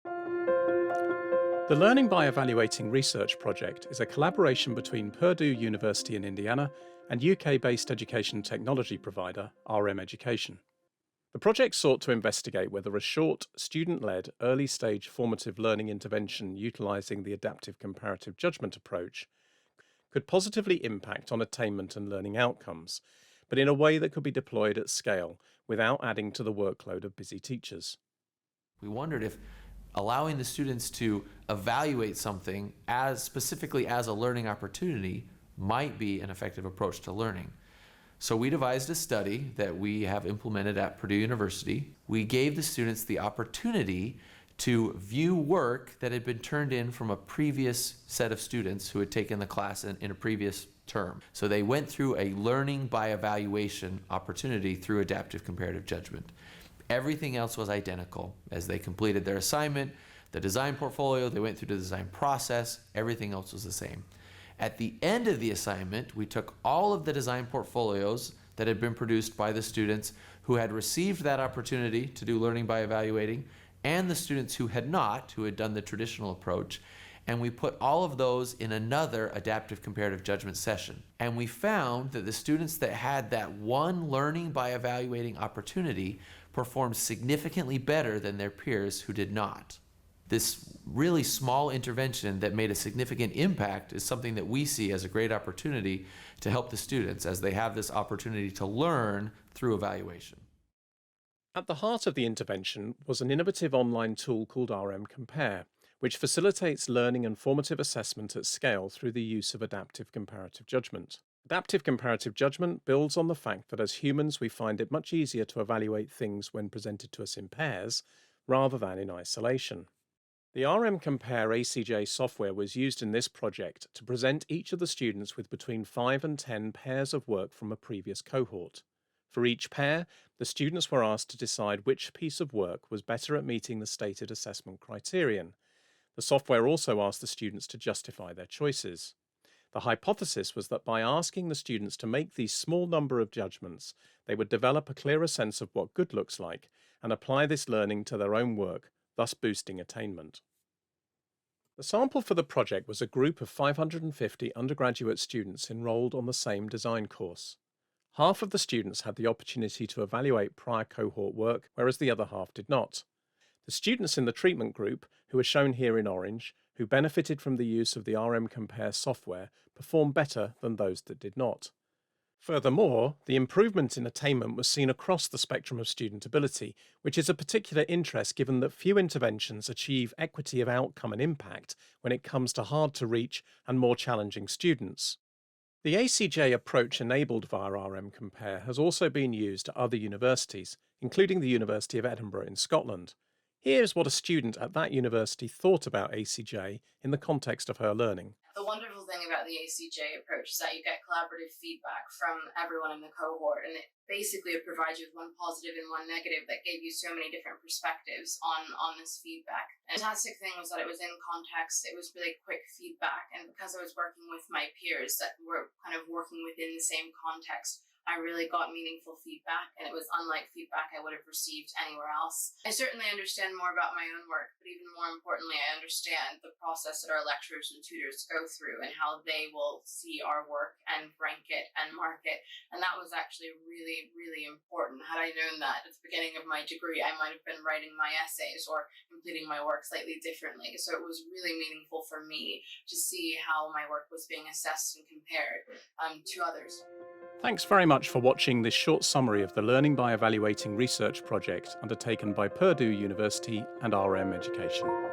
The Learning by Evaluating Research project is a collaboration between Purdue University in Indiana and UK-based education technology provider RM Education. The project sought to investigate whether a short, student-led, early-stage formative learning intervention utilising the adaptive comparative judgement approach could positively impact on attainment and learning outcomes, but in a way that could be deployed at scale without adding to the workload of busy teachers. We wondered if allowing the students to evaluate something as specifically as a learning opportunity might be an effective approach to learning. So we devised a study that we have implemented at Purdue University. We gave the students the opportunity to view work that had been turned in from a previous set of students who had taken the class in a previous term. So they went through a learning by evaluation opportunity through adaptive comparative judgment. Everything else was identical. As they completed their assignment, the design portfolio, they went through the design process, everything else was the same. At the end of the assignment, we took all of the design portfolios that had been produced by the students who had received that opportunity to do learning by evaluating, and the students who had not, who had done the traditional approach, and we put all of those in another adaptive comparative judgment session. And we found that the students that had that one learning by evaluating opportunity performed significantly better than their peers who did not. This really small intervention that made a significant impact is something that we see as a great opportunity to help the students as they have this opportunity to learn through evaluation. At the heart of the intervention was an innovative online tool called RM Compare, which facilitates learning and formative assessment at scale through the use of adaptive comparative judgment. Adaptive comparative judgment builds on the fact that as humans we find it much easier to evaluate things when presented to us in pairs rather than in isolation. The RM Compare ACJ software was used in this project to present each of the students with between 5 and 10 pairs of work from a previous cohort. For each pair, the students were asked to decide which piece of work was better at meeting the stated assessment criterion. The software also asked the students to justify their choices. The hypothesis was that by asking the students to make these small number of judgments, they would develop a clearer sense of what good looks like and apply this learning to their own work, thus boosting attainment. The sample for the project was a group of 550 undergraduate students enrolled on the same design course. Half of the students had the opportunity to evaluate prior cohort work, whereas the other half did not. The students in the treatment group, who are shown here in orange, who benefited from the use of the RM Compare software, performed better than those that did not. Furthermore, the improvement in attainment was seen across the spectrum of student ability, which is of particular interest given that few interventions achieve equity of outcome and impact when it comes to hard-to-reach and more challenging students. The ACJ approach enabled via RM Compare has also been used at other universities, including the University of Edinburgh in Scotland. Here's what a student at that university thought about ACJ in the context of her learning. The wonderful thing about the ACJ approach is that you get collaborative feedback from everyone in the cohort, and it provides you with one positive and one negative that gave you so many different perspectives on this feedback. And the fantastic thing was that it was in context, it was really quick feedback, and because I was working with my peers that were kind of working within the same context, I really got meaningful feedback, and it was unlike feedback I would have received anywhere else. I certainly understand more about my own work, but even more importantly, I understand the process that our lecturers and tutors go through and how they will see our work and rank it and mark it. And that was actually really, really important. Had I known that at the beginning of my degree, I might have been writing my essays or completing my work slightly differently. So it was really meaningful for me to see how my work was being assessed and compared to others. Thanks very much for watching this short summary of the Learning by Evaluating Research project undertaken by Purdue University and RM Education.